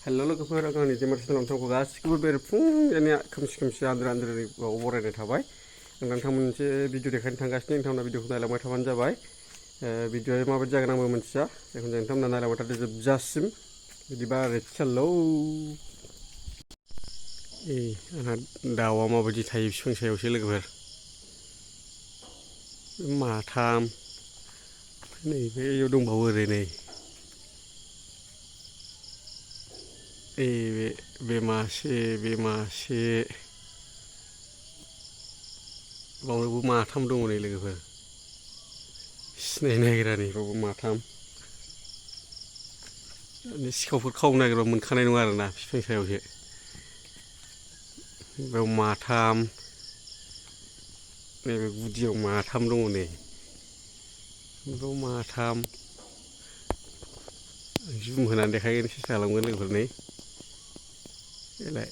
हेल' लोगोफोर आंनि जेमार चेनेलाव नोंथांखौ गासिखौबो बेरेफुंजानि खोमसि आन्द्रायाव बरायनाय थाबाय। नोंथां मोनसे भिडिअ देखायनो थांगासिनो, नोंथांमोना भिडिअखौ नायलांबाय थाबानो जाबाय। भिडिअआ माबायदि जागोन आंबो मिथिया, जिखुनु जाया नोंथांमोना नायलांबाय थादो जोबजासिम। बिदिबा हेलौ आंहा दाउआ माबायदि थायो बिफां सायावसो लोगोफोर। माथाम नै बैयाव दंबावो ओरै नै बे मासे बावबो माथाम दङ नै लोगोफोर, सिनायनो नागिरा नै बावबो माथाम। सिखावफोर खावनो नागिरबा मोनखानाय नङा आरोना, बिफां सायावसो। बेयाव माथाम, नैबे गुदियाव माथाम दङ नै, बेयाव माथाम। जुम होनानै देखायनो सेस्था खालामगोन लोगोफोर नै बेलाय।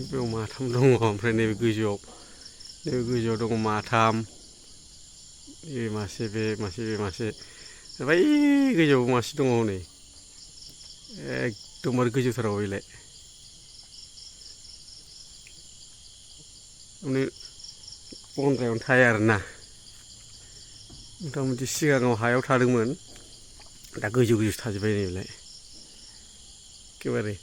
बेयाव माथाम दङ, ओमफ्राय नैबे गोजौआव दङ माथाम। बे मासे बै गोजौआव मासे दङ हनै, एकदमबारे गोजौथाराव बेलाय। माने गन्द्रायावनो थाया आरोना, मथा मथि सिगाङाव हायाव थादोंमोन, दा गोजौ थाजोब्बाय नै बेलाय एखेबारे।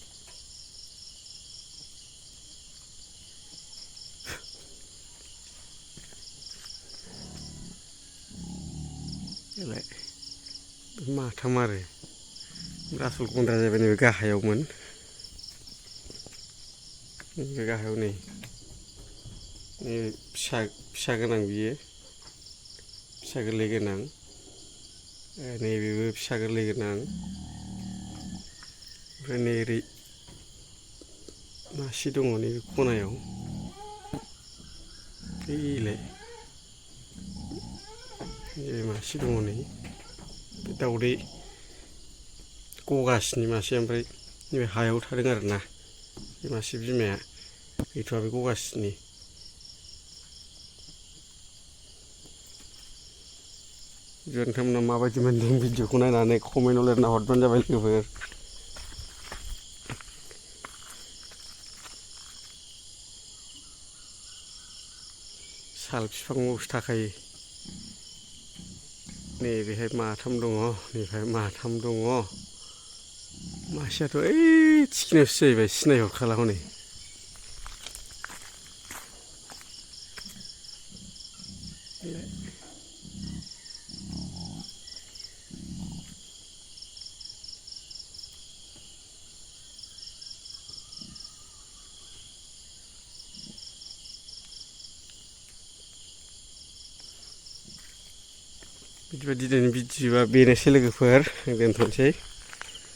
बेलाय माथाम आरो आसल गन्द्रा जाहैबाय नैबे गाहायावमोन, बे गाहायाव नै फिसा गोनां, बियो फिसा गोरलै गोनां, नैबेबो फिसा गोरलै गोनां, ओमफ्राय नै ओरै मासे दङ नैबे खनायाव, बैलाय नैबे मासे दङ नै, बे दाउदै गगासिनि मासे, ओमफ्राय नैबे हायाव थादों आरोना, बे मासे बिमाया गैथ'वा, बे गगासिनि। नोंथांमोना माबायदि मोनदों भिडिअखौ नायनानै कमेन्टआव लिरना हरबानो जाबाय लोगोफोर। साल बिफाङावसो थाखायो। नैबेहाय माथाम दङ, नैबेहाय माथाम दङ। मासेयाथ' ओइ थिखिनियावसो जाहैबाय, सिनायहरखाला हनै। बिदिबा दिनैनि भिडिअआ बेनोसै लोगोफोर, दोनथ'नोसै।